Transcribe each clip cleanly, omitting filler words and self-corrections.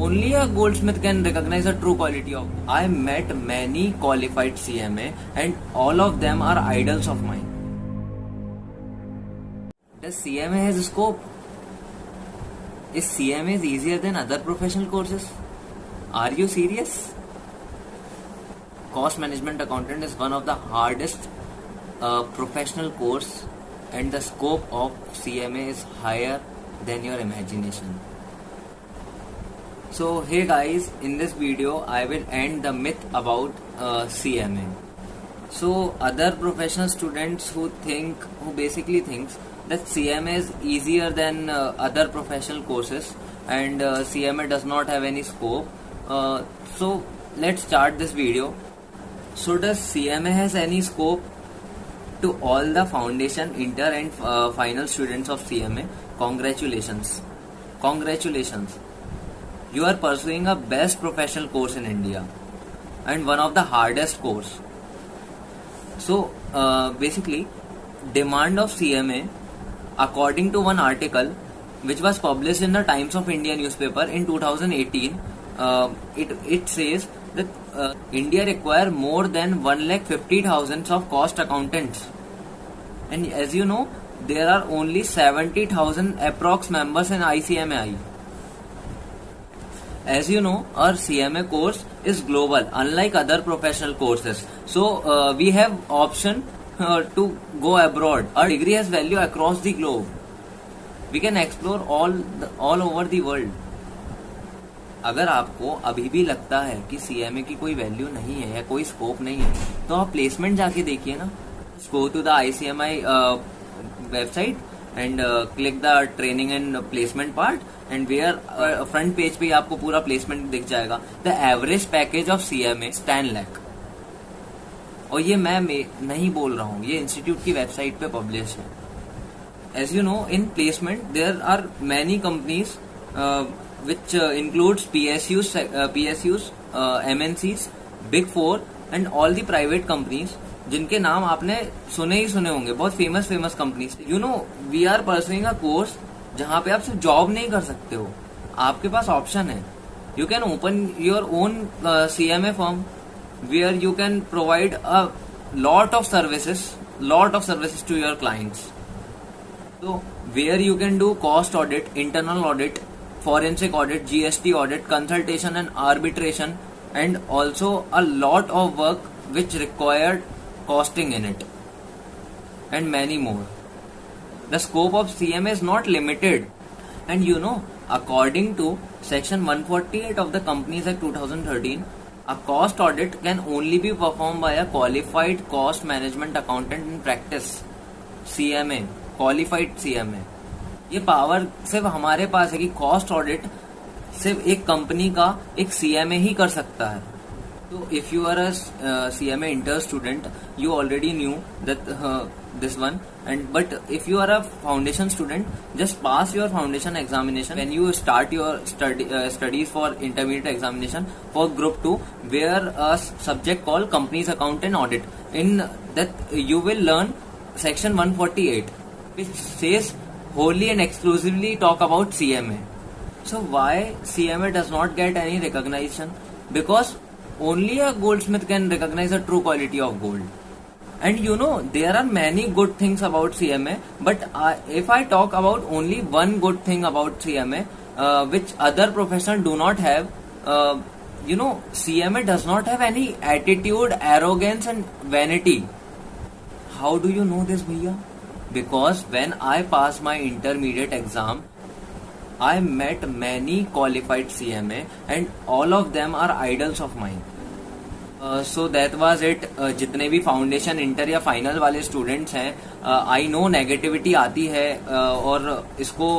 Only a goldsmith can recognize a true quality of. I met many qualified CMA and all of them are idols of mine. Does CMA has scope? Is CMA easier than other professional courses? Are you serious? Cost management accountant is one of the hardest professional course, and the scope of CMA is higher than your imagination. So hey guys, in this video I will end the myth about CMA. So other professional students who basically thinks that CMA is easier than other professional courses, and CMA does not have any scope. So let's start this video. So does CMA has any scope? To all the foundation, inter and final students of CMA, congratulations. You are pursuing a best professional course in India and one of the hardest course. So basically, demand of CMA, according to one article which was published in the Times of India newspaper in 2018, it says that India require more than 1,50,000 of cost accountants, and as you know, there are only 70,000 approx members in ICMAI. As you know, our CMA course is global, unlike other professional courses. So we have option to go abroad. Our degree has value across the globe. We can explore all over the world. अगर आपको अभी भी लगता है कि CMA की कोई value नहीं है या कोई स्कोप नहीं है, तो आप प्लेसमेंट जाके देखिए ना. Go to the ICMI website and click the training and placement part, and where front page पे आपको पूरा प्लेसमेंट दिख जाएगा. The average package of CMA 10 lakh. और ये मैं नहीं बोल रहा हूँ, ये इंस्टीट्यूट की वेबसाइट पे पब्लिश है. As you know, in placement there are many companies which includes PSUs, MNCs, Big Four and all the private companies जिनके नाम आपने सुने होंगे, बहुत famous companies. You know, we are pursuing a course जहाँ पे आप सिर्फ जॉब नहीं कर सकते हो, आपके पास ऑप्शन है. You can open your own CMA firm where you can provide a lot of services to your clients. So where you can do cost audit, internal audit, forensic audit, GST audit, consultation and arbitration, and also a lot of work which required costing in it, and many more. The scope of CMA is not limited, and you know, according to section 148 of the Companies Act 2013, a cost audit can only be performed by a qualified cost management accountant in practice. CMA, qualified CMA. ये power सिर्फ हमारे पास है कि cost audit सिर्फ एक company का एक CMA ही कर सकता है. तो if you are a CMA inter student, you already knew that this one, but if you are a foundation student, just pass your foundation examination when you start your studies for intermediate examination for group 2, where a subject called companies account and audit. In that you will learn section 148, which says wholly and exclusively talk about CMA. So why CMA does not get any recognition? Because only a goldsmith can recognize the true quality of gold. And you know, there are many good things about CMA, but if I talk about only one good thing about CMA, which other professionals do not have, you know, CMA does not have any attitude, arrogance and vanity. How do you know this, bhaiya? Because when I passed my intermediate exam, I met many qualified CMA and all of them are idols of mine. So that was it. जितने भी foundation inter या final वाले students हैं, I know negativity आती है और इसको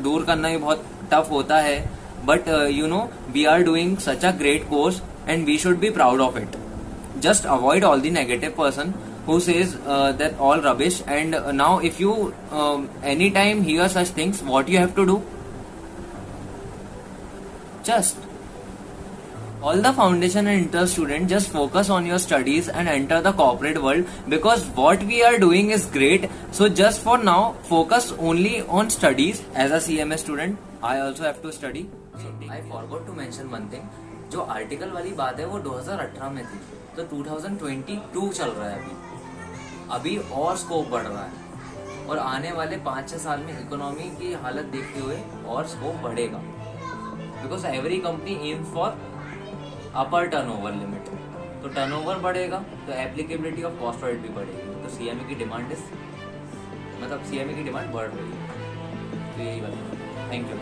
दूर करना भी बहुत टफ होता है, but you know, we are doing such a great course and we should be proud of it. Just avoid all the negative person who says that all rubbish. And now if you anytime hear such things, what you have to do? Just All the foundation and inter student, just focus on your studies and enter the corporate world, because what we are doing is great. So just for now, focus only on studies. As a CMA student, I also have to study. So I forgot to mention one thing. जो article वाली बात है वो 2018 में थी, तो 2022 चल रहा है अभी और स्कोप बढ़ रहा है, और आने वाले 5-6 साल में इकोनॉमी की हालत देखते हुए और स्कोप बढ़ेगा, because every company aim for upper turnover limit. तो टर्नओवर बढ़ेगा तो एप्लीकेबिलिटी ऑफ कॉस्ट ऑडिट भी बढ़ेगी, तो सीएमए की डिमांड मतलब सीएमए की डिमांड बढ़ रही है। तो यही बात है। Thank you.